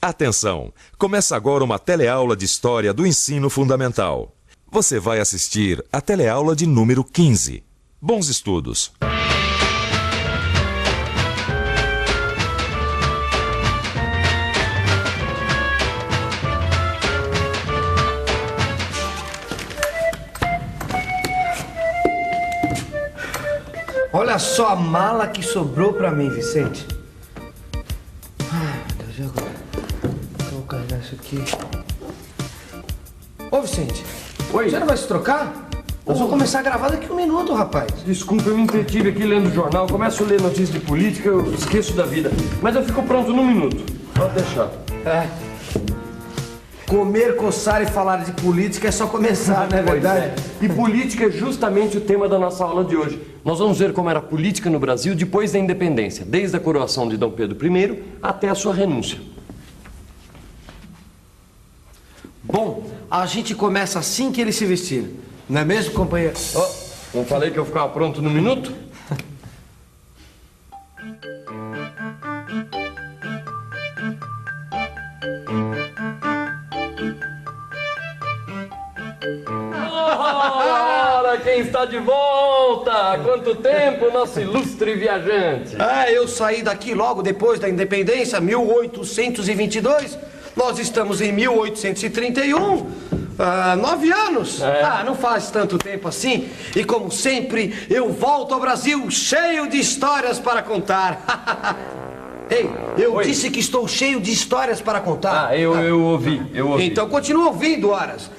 Atenção! Começa agora uma teleaula de História do Ensino Fundamental. Você vai assistir a teleaula de número 15. Bons estudos! Olha só a mala que sobrou pra mim, Vicente. Ai, meu Deus, e agora? Vou carregar isso aqui. Ô, Vicente. Oi. Você não vai se trocar? Nós vamos começar a gravar daqui 1 minuto, rapaz. Desculpa, eu me entretive aqui lendo o jornal. Eu começo a ler notícias de política, eu esqueço da vida. Mas eu fico pronto num minuto. Pode deixar. Comer, coçar e falar de política é só começar, não é verdade? E política é justamente o tema da nossa aula de hoje. Nós vamos ver como era a política no Brasil depois da independência, desde a coroação de Dom Pedro I até a sua renúncia. Bom, a gente começa assim que ele se vestir. Não é mesmo, companheiro? Não falei que eu ficava pronto num minuto? Olha quem está de volta! Há quanto tempo, nosso ilustre viajante? Eu saí daqui logo depois da independência, 1822. Nós estamos em 1831. 9 anos. Não faz tanto tempo assim. E como sempre, eu volto ao Brasil cheio de histórias para contar. Ei, eu disse que estou cheio de histórias para contar. Eu ouvi. Então continua ouvindo, Aras.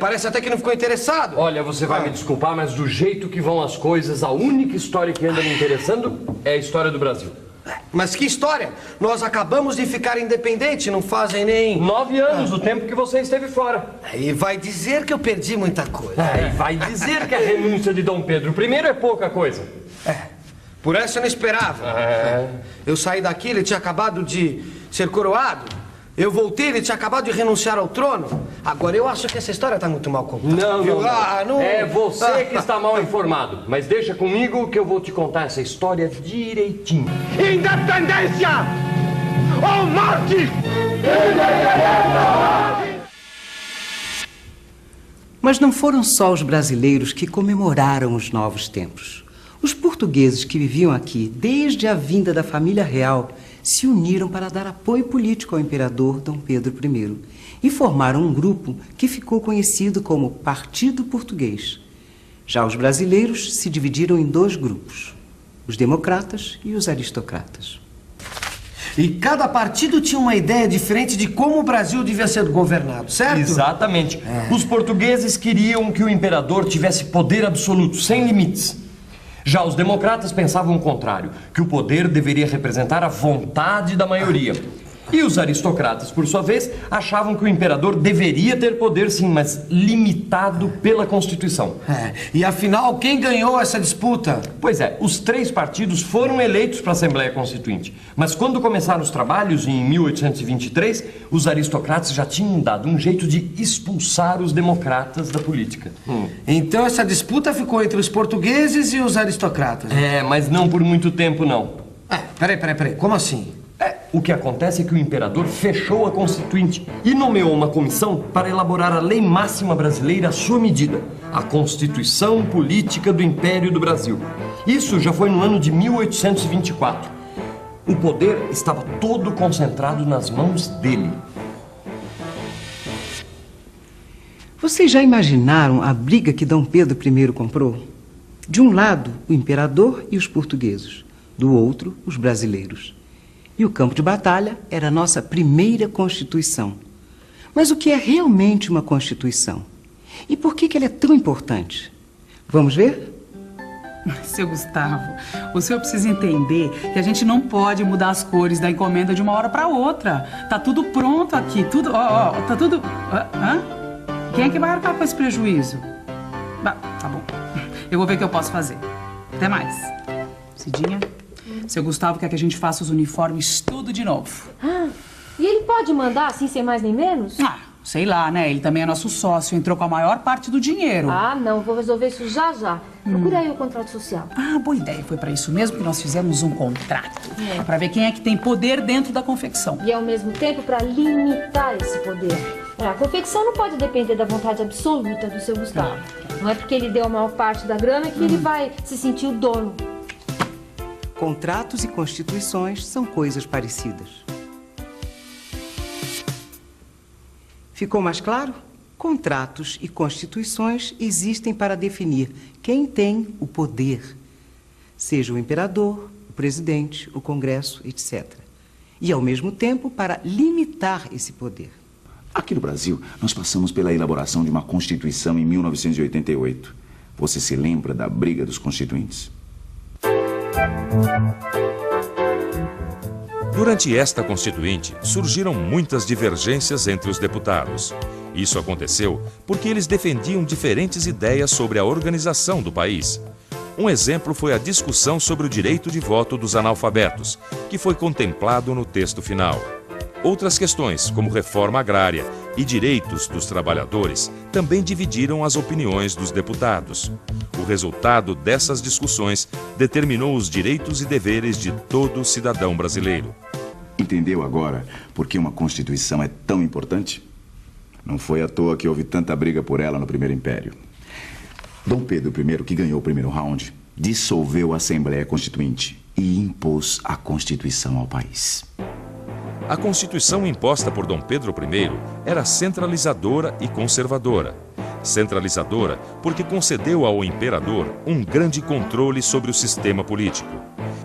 Parece até que não ficou interessado. Olha, você vai me desculpar, mas do jeito que vão as coisas, a única história que anda me interessando é a história do Brasil. Mas que história? Nós acabamos de ficar independente, não fazem nem... 9 anos, o tempo que você esteve fora. E vai dizer que eu perdi muita coisa. E vai dizer que a renúncia de Dom Pedro I é pouca coisa. Por essa eu não esperava. Eu saí daqui, ele tinha acabado de ser coroado. Eu voltei, ele tinha acabado de renunciar ao trono. Agora, eu acho que essa história está muito mal contada. Não. É você que está mal informado. Mas deixa comigo que eu vou te contar essa história direitinho. Independência ou morte! Mas não foram só os brasileiros que comemoraram os novos tempos. Os portugueses que viviam aqui desde a vinda da família real se uniram para dar apoio político ao imperador Dom Pedro I e formaram um grupo que ficou conhecido como Partido Português. Já os brasileiros se dividiram em 2 grupos, os democratas e os aristocratas. E cada partido tinha uma ideia diferente de como o Brasil devia ser governado, certo? Exatamente. Os portugueses queriam que o imperador tivesse poder absoluto, sem limites. Já os democratas pensavam o contrário, que o poder deveria representar a vontade da maioria. E os aristocratas, por sua vez, achavam que o imperador deveria ter poder sim, mas limitado pela Constituição. E afinal, quem ganhou essa disputa? Pois é, os 3 partidos foram eleitos para a Assembleia Constituinte. Mas quando começaram os trabalhos, em 1823, os aristocratas já tinham dado um jeito de expulsar os democratas da política. Então essa disputa ficou entre os portugueses e os aristocratas. Mas não por muito tempo, não. Peraí, como assim? O que acontece é que o imperador fechou a Constituinte e nomeou uma comissão para elaborar a lei máxima brasileira à sua medida, a Constituição Política do Império do Brasil. Isso já foi no ano de 1824. O poder estava todo concentrado nas mãos dele. Vocês já imaginaram a briga que Dom Pedro I comprou? De um lado, o imperador e os portugueses, do outro, os brasileiros. E o campo de batalha era a nossa primeira Constituição. Mas o que é realmente uma Constituição? E por que ela é tão importante? Vamos ver? Seu Gustavo, o senhor precisa entender que a gente não pode mudar as cores da encomenda de uma hora para outra. Tá tudo pronto aqui, tudo, tá tudo... Quem é que vai arcar com esse prejuízo? Tá bom, eu vou ver o que eu posso fazer. Até mais. Cidinha, seu Gustavo quer que a gente faça os uniformes tudo de novo. E ele pode mandar assim, sem mais nem menos? sei lá, né? Ele também é nosso sócio, entrou com a maior parte do dinheiro. Ah, não, vou resolver isso já já. Procura aí o contrato social. Ah, boa ideia. Foi pra isso mesmo que nós fizemos um contrato. Pra ver quem é que tem poder dentro da confecção. E ao mesmo tempo para limitar esse poder. A confecção não pode depender da vontade absoluta do seu Gustavo. Não é porque ele deu a maior parte da grana que ele vai se sentir o dono. Contratos e constituições são coisas parecidas. Ficou mais claro? Contratos e constituições existem para definir quem tem o poder, seja o imperador, o presidente, o Congresso, etc. E, ao mesmo tempo, para limitar esse poder. Aqui no Brasil, nós passamos pela elaboração de uma Constituição em 1988. Você se lembra da briga dos constituintes? Durante esta Constituinte, surgiram muitas divergências entre os deputados. Isso aconteceu porque eles defendiam diferentes ideias sobre a organização do país. Um exemplo foi a discussão sobre o direito de voto dos analfabetos, que foi contemplado no texto final. Outras questões, como reforma agrária e direitos dos trabalhadores, também dividiram as opiniões dos deputados. O resultado dessas discussões determinou os direitos e deveres de todo cidadão brasileiro. Entendeu agora por que uma Constituição é tão importante? Não foi à toa que houve tanta briga por ela no Primeiro Império. Dom Pedro I, que ganhou o primeiro round, dissolveu a Assembleia Constituinte e impôs a Constituição ao país. A Constituição imposta por Dom Pedro I era centralizadora e conservadora. Centralizadora porque concedeu ao imperador um grande controle sobre o sistema político.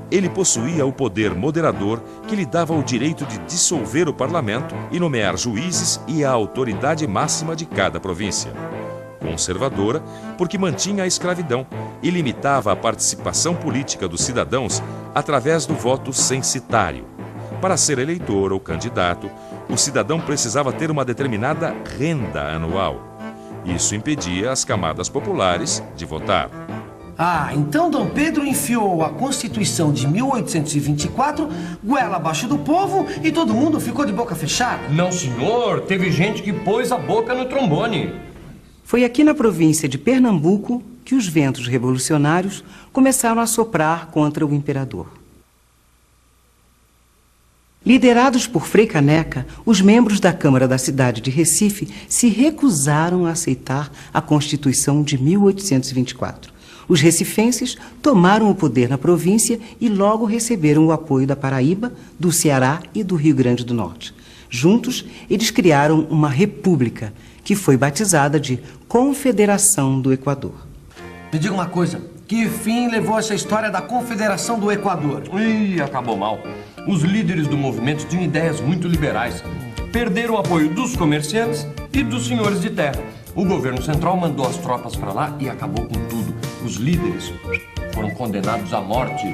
Ele possuía o poder moderador que lhe dava o direito de dissolver o parlamento e nomear juízes e a autoridade máxima de cada província. Conservadora porque mantinha a escravidão e limitava a participação política dos cidadãos através do voto censitário. Para ser eleitor ou candidato, o cidadão precisava ter uma determinada renda anual. Isso impedia as camadas populares de votar. Ah, então Dom Pedro enfiou a Constituição de 1824 goela abaixo do povo e todo mundo ficou de boca fechada? Não, senhor. Teve gente que pôs a boca no trombone. Foi aqui na província de Pernambuco que os ventos revolucionários começaram a soprar contra o imperador. Liderados por Frei Caneca, os membros da Câmara da cidade de Recife se recusaram a aceitar a Constituição de 1824. Os recifenses tomaram o poder na província e logo receberam o apoio da Paraíba, do Ceará e do Rio Grande do Norte. Juntos, eles criaram uma república, que foi batizada de Confederação do Equador. Me diga uma coisa, que fim levou essa história da Confederação do Equador? Ih, acabou mal. Os líderes do movimento tinham ideias muito liberais. Perderam o apoio dos comerciantes e dos senhores de terra. O governo central mandou as tropas para lá e acabou com tudo. Os líderes foram condenados à morte.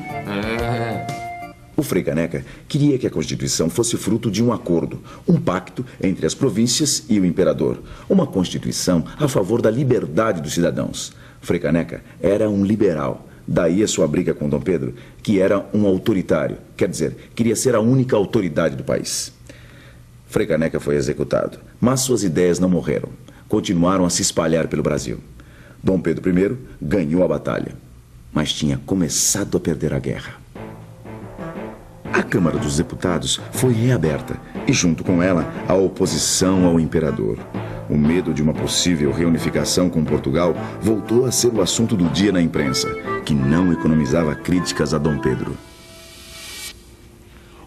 O Frei Caneca queria que a Constituição fosse fruto de um acordo, um pacto entre as províncias e o imperador. Uma Constituição a favor da liberdade dos cidadãos. Frei Caneca era um liberal. Daí a sua briga com Dom Pedro, que era um autoritário. Quer dizer, queria ser a única autoridade do país. Frei Caneca foi executado, mas suas ideias não morreram. Continuaram a se espalhar pelo Brasil. Dom Pedro I ganhou a batalha, mas tinha começado a perder a guerra. A Câmara dos Deputados foi reaberta e, junto com ela, a oposição ao imperador. O medo de uma possível reunificação com Portugal voltou a ser o assunto do dia na imprensa, que não economizava críticas a Dom Pedro.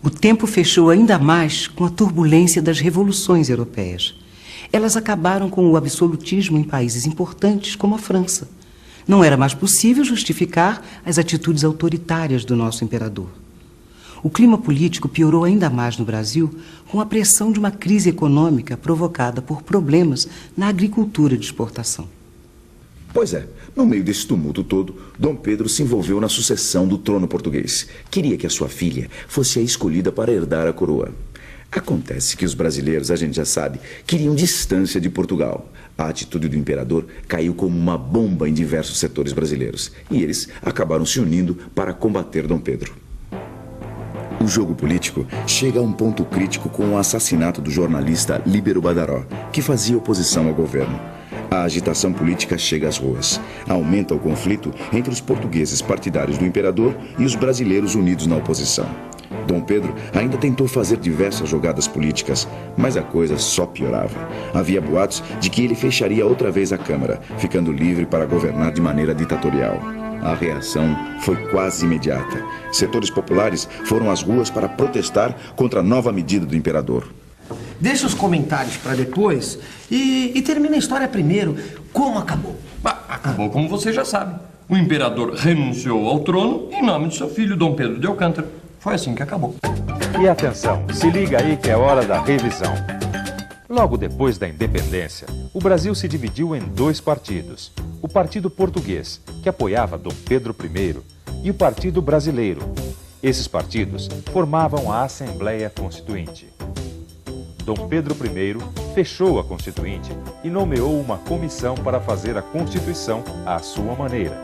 O tempo fechou ainda mais com a turbulência das revoluções europeias. Elas acabaram com o absolutismo em países importantes como a França. Não era mais possível justificar as atitudes autoritárias do nosso imperador. O clima político piorou ainda mais no Brasil com a pressão de uma crise econômica provocada por problemas na agricultura de exportação. Pois é, no meio desse tumulto todo, Dom Pedro se envolveu na sucessão do trono português. Queria que a sua filha fosse a escolhida para herdar a coroa. Acontece que os brasileiros, a gente já sabe, queriam distância de Portugal. A atitude do imperador caiu como uma bomba em diversos setores brasileiros. E eles acabaram se unindo para combater Dom Pedro. O jogo político chega a um ponto crítico com o assassinato do jornalista Líbero Badaró, que fazia oposição ao governo. A agitação política chega às ruas. Aumenta o conflito entre os portugueses partidários do imperador e os brasileiros unidos na oposição. Dom Pedro ainda tentou fazer diversas jogadas políticas, mas a coisa só piorava. Havia boatos de que ele fecharia outra vez a Câmara, ficando livre para governar de maneira ditatorial. A reação foi quase imediata. Setores populares foram às ruas para protestar contra a nova medida do imperador. Deixa os comentários para depois e termina a história primeiro. Como acabou? Acabou como você já sabe. O imperador renunciou ao trono em nome de seu filho, Dom Pedro de Alcântara. Foi assim que acabou. E atenção, se liga aí que é hora da revisão. Logo depois da independência, o Brasil se dividiu em dois partidos. O Partido Português, que apoiava Dom Pedro I, e o Partido Brasileiro. Esses partidos formavam a Assembleia Constituinte. Dom Pedro I fechou a Constituinte e nomeou uma comissão para fazer a Constituição à sua maneira.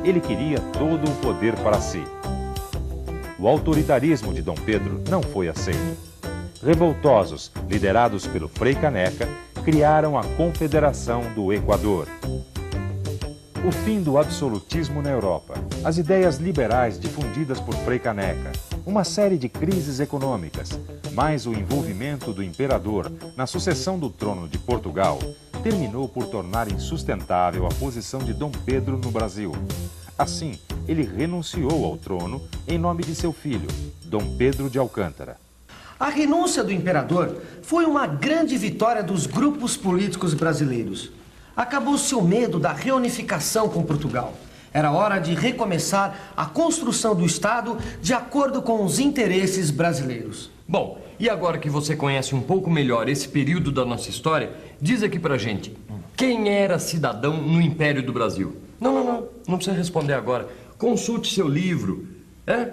Ele queria todo o poder para si. O autoritarismo de Dom Pedro não foi aceito. Revoltosos, liderados pelo Frei Caneca, criaram a Confederação do Equador. O fim do absolutismo na Europa, as ideias liberais difundidas por Frei Caneca, uma série de crises econômicas, mais o envolvimento do imperador na sucessão do trono de Portugal, terminou por tornar insustentável a posição de Dom Pedro no Brasil. Assim, ele renunciou ao trono em nome de seu filho, Dom Pedro de Alcântara. A renúncia do imperador foi uma grande vitória dos grupos políticos brasileiros. Acabou-se o medo da reunificação com Portugal. Era hora de recomeçar a construção do Estado de acordo com os interesses brasileiros. Bom, e agora que você conhece um pouco melhor esse período da nossa história, diz aqui pra gente, quem era cidadão no Império do Brasil? Não precisa responder agora. Consulte seu livro.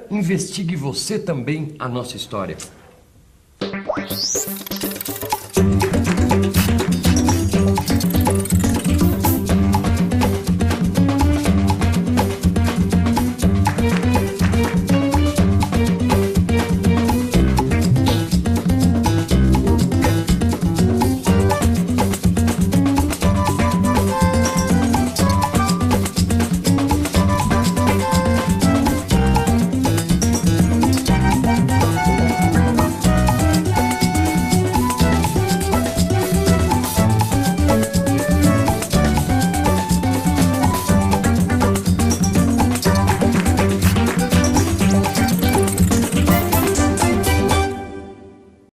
Investigue você também a nossa história.